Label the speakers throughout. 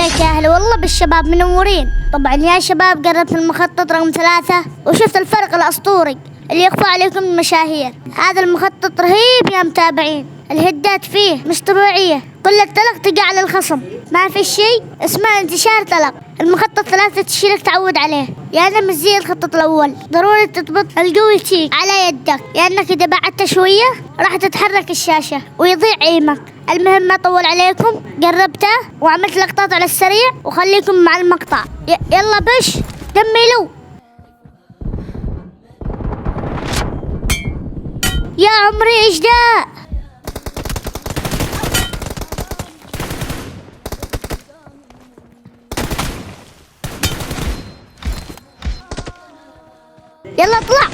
Speaker 1: عليك يا أهلا والله بالشباب منورين. طبعا يا شباب قربت المخطط رقم 3 وشفت الفرق الأسطوري اللي يخفى عليكم المشاهير. هذا المخطط رهيب يا متابعين، الهدات فيه مش طبيعية، كل الطلق تقع على الخصم، ما في شيء اسمه انتشار طلق. المخطط 3 تشيلك تعود عليه، يعني مش زي الخطط الأول ضروري تضبط القوي تشيك على يدك، لأنك إذا بعدت شوية راح تتحرك الشاشة ويضيع ايمك. المهم ما طول عليكم، قربته وعملت لقطات على السريع وخليكم مع المقطع. يلا بش كملوا يا عمري. ايش ده؟ يلا اطلع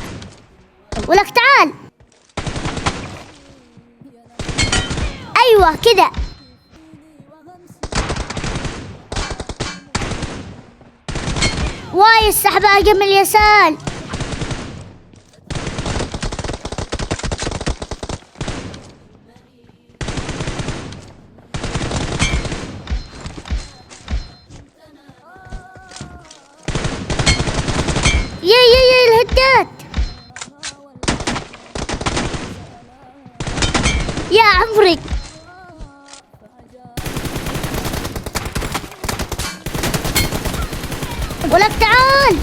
Speaker 1: ولك تعال. ايوه كذا. واي السحبة جمل يسال. يا الهدات يا عمري. ولك تعال.